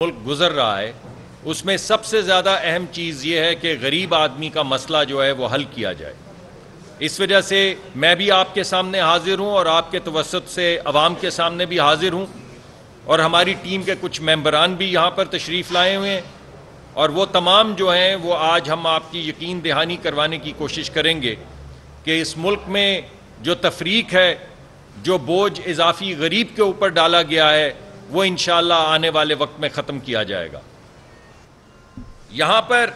ملک گزر رہا ہے اس میں سب سے زیادہ اہم چیز یہ ہے کہ غریب آدمی کا مسئلہ جو ہے وہ حل کیا جائے۔ اس وجہ سے میں بھی آپ کے سامنے حاضر ہوں اور آپ کے توسط سے عوام کے سامنے بھی حاضر ہوں، اور ہماری ٹیم کے کچھ ممبران بھی یہاں پر تشریف لائے ہوئے ہیں، اور وہ تمام جو ہیں وہ آج ہم آپ کی یقین دہانی کروانے کی کوشش کریں گے کہ اس ملک میں جو تفریق ہے، جو بوجھ اضافی غریب کے اوپر ڈالا گیا ہے، وہ انشاءاللہ آنے والے وقت میں ختم کیا جائے گا۔ یہاں پر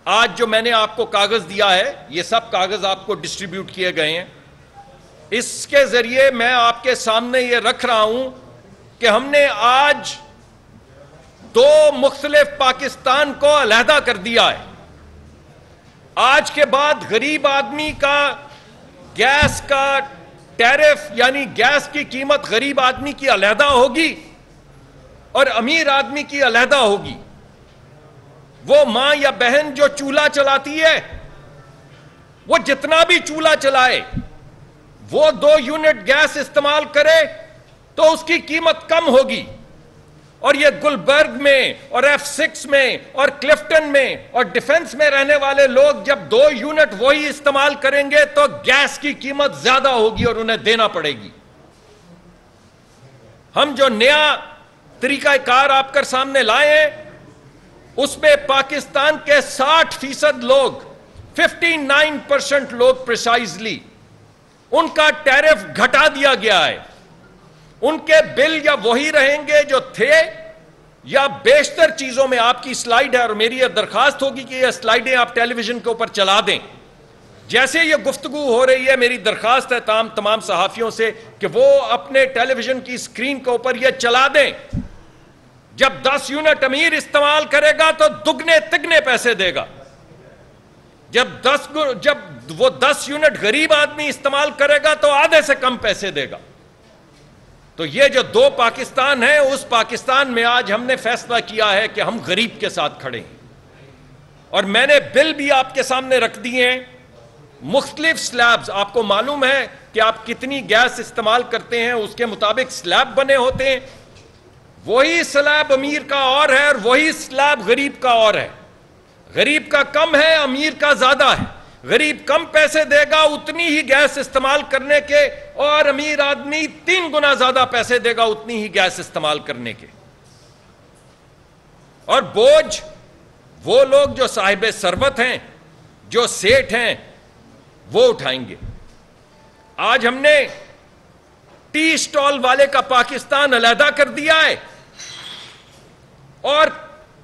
آج جو میں نے آپ کو کاغذ دیا ہے، یہ سب کاغذ آپ کو ڈسٹریبیوٹ کیے گئے ہیں۔ اس کے ذریعے میں آپ کے سامنے یہ رکھ رہا ہوں کہ ہم نے آج دو مختلف پاکستان کو علیحدہ کر دیا ہے۔ آج کے بعد غریب آدمی کا گیس کا ٹیرف یعنی گیس کی قیمت غریب آدمی کی علیحدہ ہوگی اور امیر آدمی کی علیحدہ ہوگی۔ وہ ماں یا بہن جو چولہا چلاتی ہے، وہ جتنا بھی چولہا چلائے، وہ 2 یونٹ گیس استعمال کرے تو اس کی قیمت کم ہوگی، اور یہ گلبرگ میں اور F6 میں اور کلفٹن میں اور ڈیفنس میں رہنے والے لوگ جب 2 یونٹ وہی استعمال کریں گے تو گیس کی قیمت زیادہ ہوگی اور انہیں دینا پڑے گی۔ ہم جو نیا طریقہ کار آپ کر سامنے لائے ہیں، اس میں پاکستان کے 60% لوگ 59% لوگ پریسائزلی ان کا ٹیرف گھٹا دیا گیا ہے۔ ان کے بل یا وہی رہیں گے جو تھے یا بیشتر چیزوں میں آپ کی سلائیڈ ہے، اور میری یہ درخواست ہوگی کہ یہ سلائیڈیں آپ ٹیلی ویژن کے اوپر چلا دیں۔ جیسے یہ گفتگو ہو رہی ہے، میری درخواست ہے تمام صحافیوں سے کہ وہ اپنے ٹیلی ویژن کی سکرین کے اوپر یہ چلا دیں۔ جب 10 یونٹ امیر استعمال کرے گا تو دگنے تگنے پیسے دے گا، جب وہ 10 یونٹ غریب آدمی استعمال کرے گا تو آدھے سے کم پیسے دے گا۔ تو یہ جو 2 پاکستان ہیں، اس پاکستان میں آج ہم نے فیصلہ کیا ہے کہ ہم غریب کے ساتھ کھڑے ہیں، اور میں نے بل بھی آپ کے سامنے رکھ دیے ہیں۔ مختلف سلیبز، آپ کو معلوم ہے کہ آپ کتنی گیس استعمال کرتے ہیں، اس کے مطابق سلیب بنے ہوتے ہیں۔ وہی سلیب امیر کا اور ہے اور وہی سلیب غریب کا اور ہے۔ غریب کا کم ہے، امیر کا زیادہ ہے۔ غریب کم پیسے دے گا اتنی ہی گیس استعمال کرنے کے، اور امیر آدمی 3 گنا زیادہ پیسے دے گا اتنی ہی گیس استعمال کرنے کے۔ اور بوجھ وہ لوگ جو صاحب ثروت ہیں، جو سیٹھ ہیں، وہ اٹھائیں گے۔ آج ہم نے ٹی سٹال والے کا پاکستان علیحدہ کر دیا ہے، اور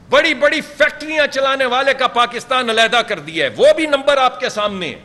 بڑی بڑی فیکٹریاں چلانے والے کا پاکستان علیحدہ کر دیا ہے۔ وہ بھی نمبر آپ کے سامنے ہے۔